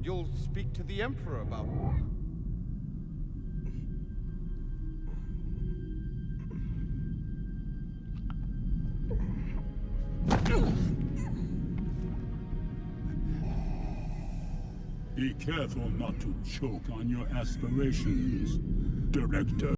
You'll speak to the Emperor about... Be careful not to choke on your aspirations, Director.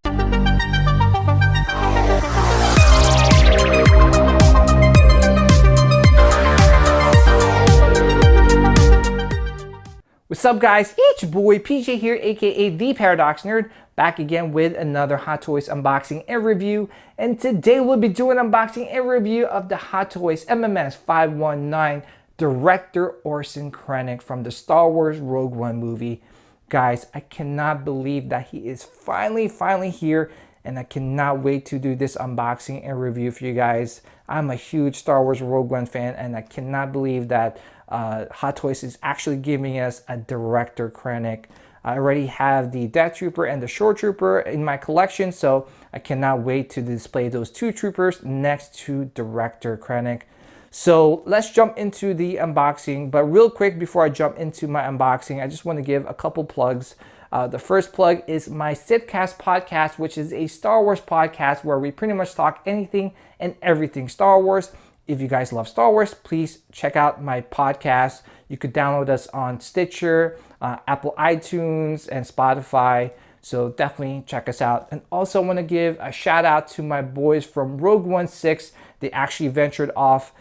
What's up, guys? It's your boy PJ here, aka The Paradox Nerd, back again with another Hot Toys unboxing and review. And today we'll be doing an unboxing and review of the Hot Toys MMS 519 Director Orson Krennic from the Star Wars Rogue One movie. Guys, I cannot believe that he is finally here, and I cannot wait to do this unboxing and review for you guys. I'm a huge Star Wars Rogue One fan, and I cannot believe that Hot Toys is actually giving us a Director Krennic. I already have the Death Trooper and the Shore Trooper in my collection, so I cannot wait to display those two troopers next to Director Krennic. So let's jump into the unboxing. But real quick, before I jump into my unboxing, I just want to give a couple plugs. The first plug is my Sithcast podcast, which is a Star Wars podcast where we pretty much talk anything and everything Star Wars. If you guys love Star Wars, please check out my podcast. You could download us on Stitcher, Apple iTunes, and Spotify. So definitely check us out. And also want to give a shout out to my boys from Rogue One 6. They actually ventured off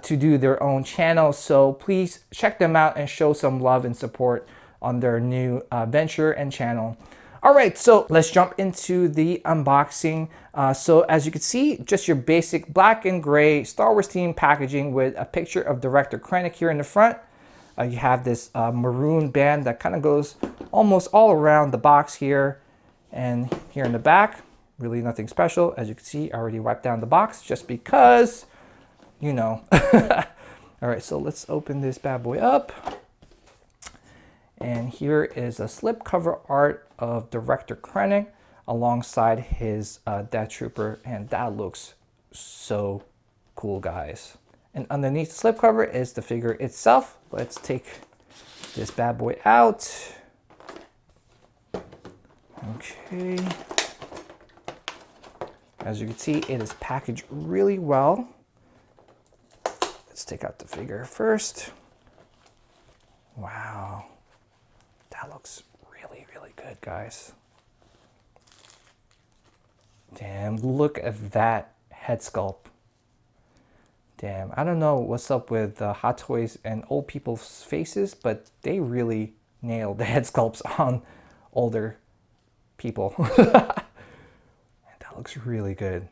to do their own channel. So please check them out and show some love and support on their new venture and channel. All right, so let's jump into the unboxing. So as you can see, just your basic black and gray Star Wars themed packaging with a picture of Director Krennic here in the front. You have this maroon band that kind of goes almost all around the box here and here in the back. Really nothing special. As you can see, I already wiped down the box just because, you know. All right, so let's open this bad boy up. And here is a slipcover art of Director Krennic alongside his Death Trooper, and that looks so cool, guys. And underneath the slipcover is the figure itself. Let's take this bad boy out. Okay. As you can see, it is packaged really well. Let's take out the figure first. Wow. That looks really good, guys. Damn, look at that head sculpt. Damn, I don't know what's up with Hot Toys and old people's faces, but they really nailed the head sculpts on older people. That looks really good.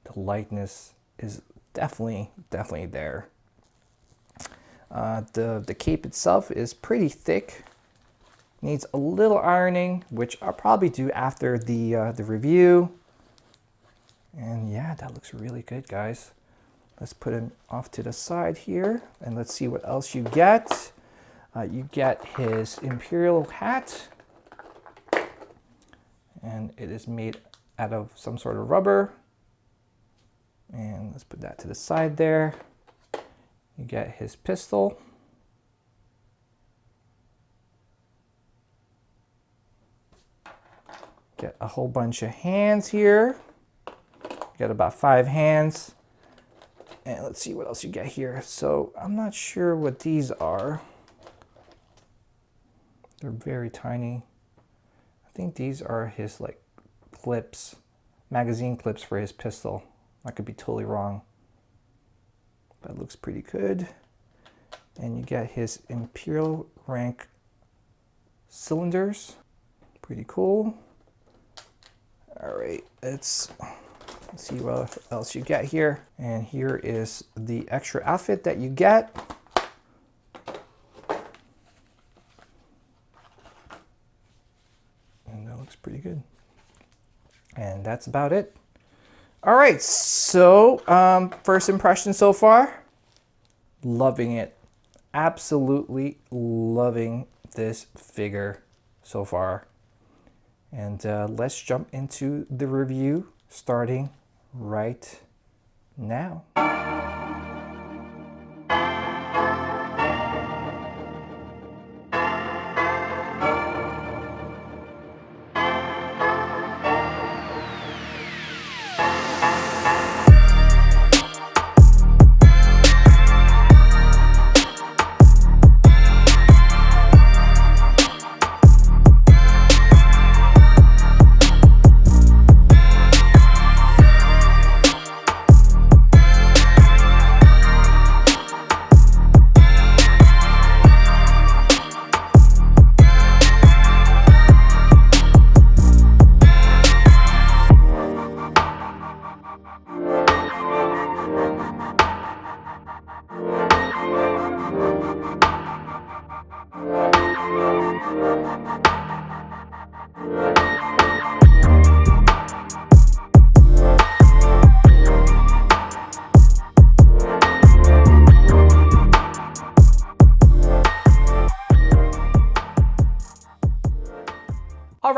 The lightness is definitely there. The cape itself is pretty thick. Needs a little ironing, which I'll probably do after the review. And yeah, that looks really good, guys. Let's put him off to the side here, and let's see what else you get. You get his Imperial hat, and it is made out of some sort of rubber. And let's put that to the side there. You get his pistol. Get a whole bunch of hands here. Get about 5 hands. And let's see what else you get here. So I'm not sure what these are. They're very tiny. I think these are his like clips, magazine clips for his pistol. I could be totally wrong. But it looks pretty good. And you get his Imperial rank cylinders. Pretty cool. All right, let's see what else you get here. And here is the extra outfit that you get. And that looks pretty good. And that's about it. All right, so first impression so far, loving it. Absolutely loving this figure so far. And let's jump into the review starting right now.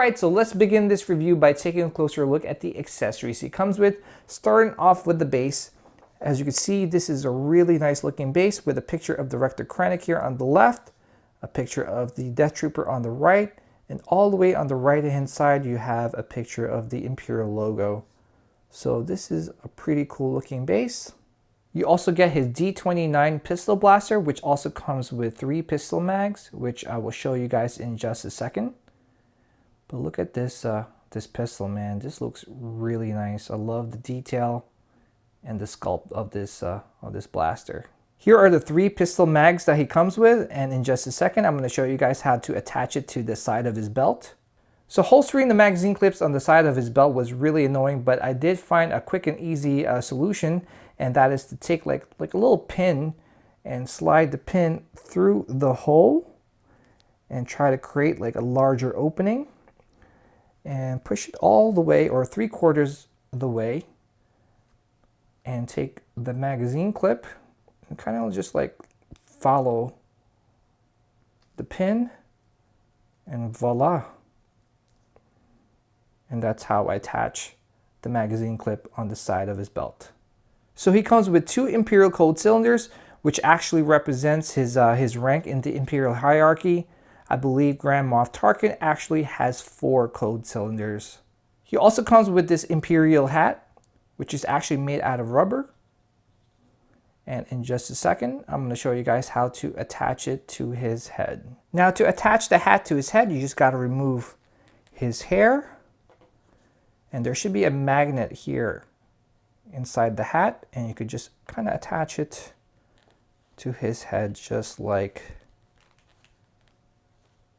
Alright, so let's begin this review by taking a closer look at the accessories he comes with, starting off with the base. As you can see, this is a really nice looking base with a picture of Director Krennic here on the left, a picture of the Death Trooper on the right, and all the way on the right hand side you have a picture of the Imperial logo. So this is a pretty cool looking base. You also get his D29 pistol blaster, which also comes with 3 pistol mags, which I will show you guys in just a second. But look at this this pistol, man. This looks really nice. I love the detail and the sculpt of this blaster. Here are the 3 pistol mags that he comes with, and in just a second I'm going to show you guys how to attach it to the side of his belt. So holstering the magazine clips on the side of his belt was really annoying, but I did find a quick and easy solution, and that is to take like a little pin and slide the pin through the hole and try to create like a larger opening. And push it all the way, or 3/4 of the way, and take the magazine clip and kind of just like follow the pin, and voila. And that's how I attach the magazine clip on the side of his belt. So he comes with 2 Imperial code cylinders, which actually represents his rank in the Imperial hierarchy. I believe Grand Moff Tarkin actually has 4 code cylinders. He also comes with this Imperial hat, which is actually made out of rubber. And in just a second, I'm going to show you guys how to attach it to his head. Now, to attach the hat to his head, you just got to remove his hair. And there should be a magnet here inside the hat, and you could just kind of attach it to his head just like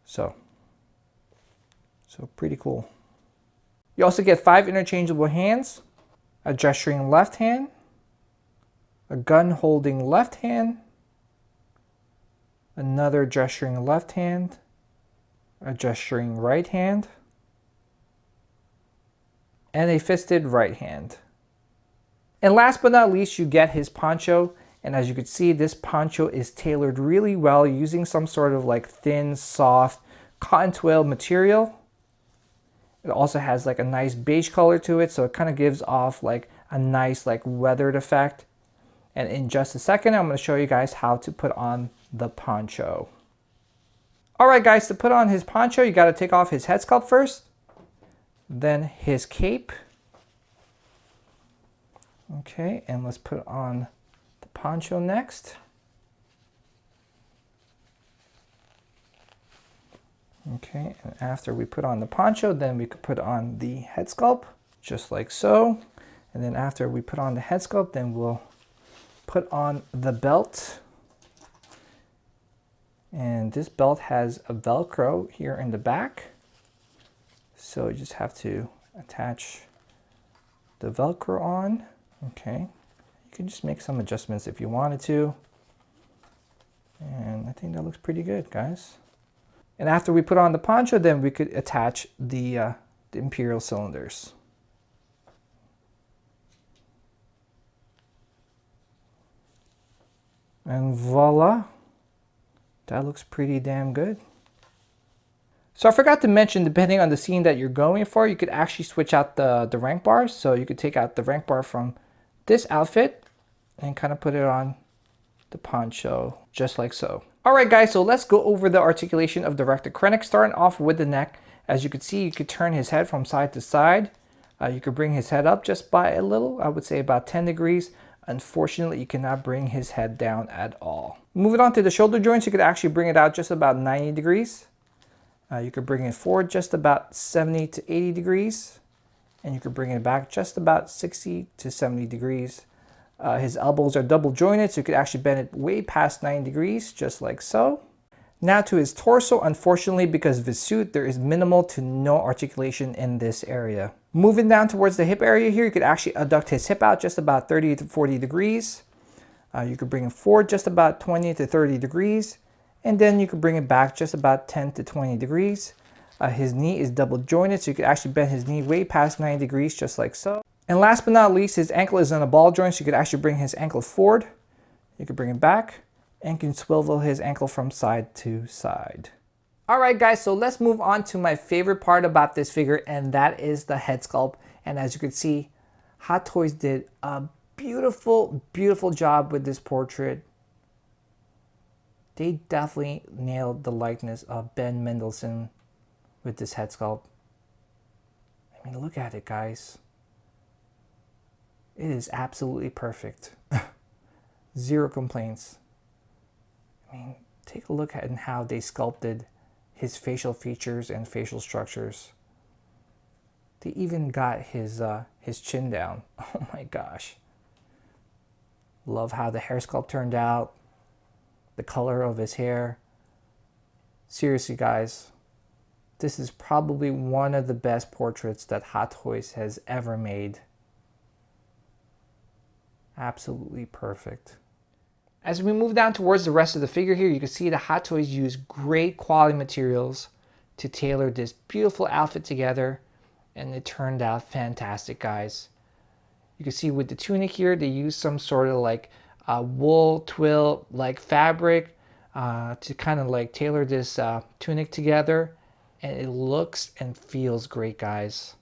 so pretty cool. You also get 5 interchangeable hands, a gesturing left hand, a gun holding left hand, another gesturing left hand, a gesturing right hand, and a fisted right hand. And last but not least, you get his poncho. And as you can see, this poncho is tailored really well using some sort of like thin, soft cotton twill material. It also has like a nice beige color to it, so it kind of gives off like a nice like weathered effect. And in just a second, I'm going to show you guys how to put on the poncho. Alright guys, to put on his poncho, you got to take off his head sculpt first, then his cape. Okay, and let's put on the poncho next. Okay, and after we put on the poncho, then we could put on the head sculpt, just like so. And then after we put on the head sculpt, then we'll put on the belt. And this belt has a Velcro here in the back. So you just have to attach the Velcro on. Okay, you can just make some adjustments if you wanted to. And I think that looks pretty good, guys. And after we put on the poncho, then we could attach the Imperial cylinders. And voila, that looks pretty damn good. So I forgot to mention, depending on the scene that you're going for, you could actually switch out the rank bars. So you could take out the rank bar from this outfit and kind of put it on the poncho, just like so. Alright guys, so let's go over the articulation of Director Krennic, starting off with the neck. As you can see, you could turn his head from side to side. You could bring his head up just by a little, I would say about 10 degrees. Unfortunately, you cannot bring his head down at all. Moving on to the shoulder joints, you could actually bring it out just about 90 degrees. You could bring it forward just about 70 to 80 degrees. And you could bring it back just about 60 to 70 degrees. His elbows are double jointed, so you could actually bend it way past 90 degrees, just like so. Now to his torso, unfortunately, because of his suit, there is minimal to no articulation in this area. Moving down towards the hip area here, you could actually adduct his hip out just about 30 to 40 degrees. You could bring it forward just about 20 to 30 degrees. And then you could bring it back just about 10 to 20 degrees. His knee is double jointed, so you could actually bend his knee way past 90 degrees, just like so. And last but not least, his ankle is on a ball joint, so you could actually bring his ankle forward. You could bring it back and can swivel his ankle from side to side. Alright guys, so let's move on to my favorite part about this figure, and that is the head sculpt. And as you can see, Hot Toys did a beautiful, beautiful job with this portrait. They definitely nailed the likeness of Ben Mendelsohn with this head sculpt. I mean, look at it, guys. It is absolutely perfect. Zero complaints. I mean, take a look at how they sculpted his facial features and facial structures. They even got his chin down. Oh my gosh. Love how the hair sculpt turned out. The color of his hair. Seriously, guys. This is probably one of the best portraits that Hot Toys has ever made. Absolutely perfect. As we move down towards the rest of the figure here, you can see the Hot Toys use great quality materials to tailor this beautiful outfit together, and it turned out fantastic, guys. You can see with the tunic here, they use some sort of like wool twill like fabric to kind of like tailor this tunic together, and it looks and feels great, guys.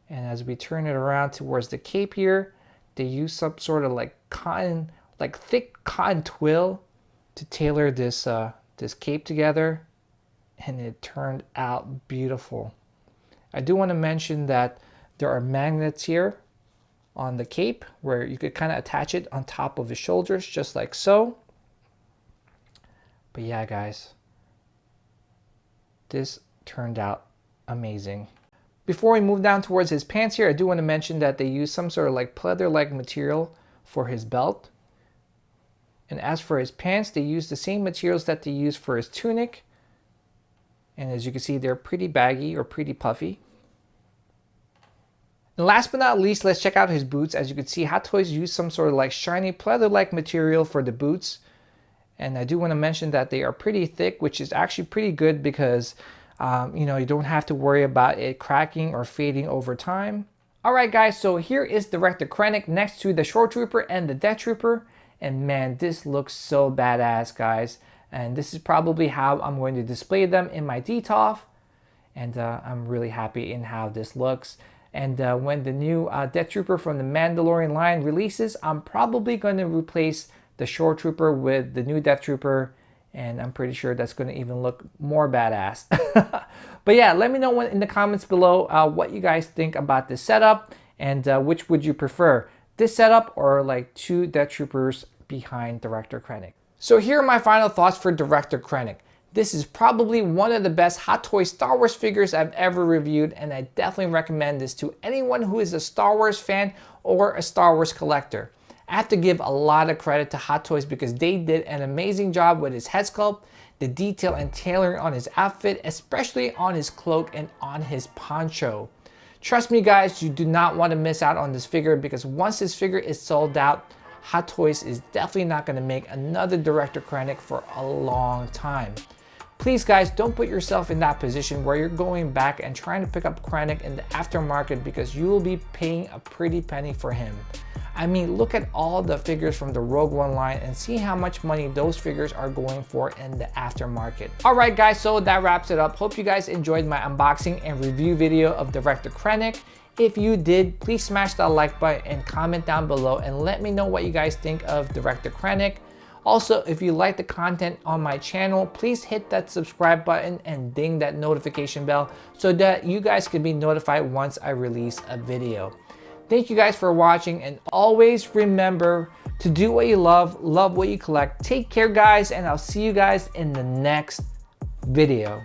And as we turn it around towards the cape here, they use some sort of like cotton, like thick cotton twill to tailor this this cape together, and it turned out beautiful. I do want to mention that there are magnets here on the cape where you could kind of attach it on top of his shoulders just like so. But yeah, guys, this turned out amazing. Before we move down towards his pants here, I do want to mention that they use some sort of like pleather-like material for his belt. And as for his pants, they use the same materials that they use for his tunic. And as you can see, they're pretty baggy or pretty puffy. And last but not least, let's check out his boots. As you can see, Hot Toys use some sort of like shiny pleather-like material for the boots. And I do want to mention that they are pretty thick, which is actually pretty good because you know, you don't have to worry about it cracking or fading over time. Alright guys, so here is Director Krennic next to the Shore Trooper and the Death Trooper. And man, this looks so badass, guys. And this is probably how I'm going to display them in my DTOF. And I'm really happy in how this looks. And when the new Death Trooper from the Mandalorian line releases, I'm probably going to replace the Shore Trooper with the new Death Trooper. And I'm pretty sure that's going to even look more badass. But yeah, let me know in the comments below what you guys think about this setup. And which would you prefer? This setup or like two Death Troopers behind Director Krennic? So here are my final thoughts for Director Krennic. This is probably one of the best Hot Toys Star Wars figures I've ever reviewed, and I definitely recommend this to anyone who is a Star Wars fan or a Star Wars collector. I have to give a lot of credit to Hot Toys because they did an amazing job with his head sculpt, the detail and tailoring on his outfit, especially on his cloak and on his poncho. Trust me guys, you do not want to miss out on this figure because once this figure is sold out, Hot Toys is definitely not going to make another Director Krennic for a long time. Please guys, don't put yourself in that position where you're going back and trying to pick up Krennic in the aftermarket because you will be paying a pretty penny for him. I mean, look at all the figures from the Rogue One line and see how much money those figures are going for in the aftermarket. Alright guys, so that wraps it up. Hope you guys enjoyed my unboxing and review video of Director Krennic. If you did, please smash that like button and comment down below and let me know what you guys think of Director Krennic. Also, if you like the content on my channel, please hit that subscribe button and ding that notification bell so that you guys can be notified once I release a video. Thank you guys for watching, and always remember to do what you love what you collect. Take care guys, and I'll see you guys in the next video.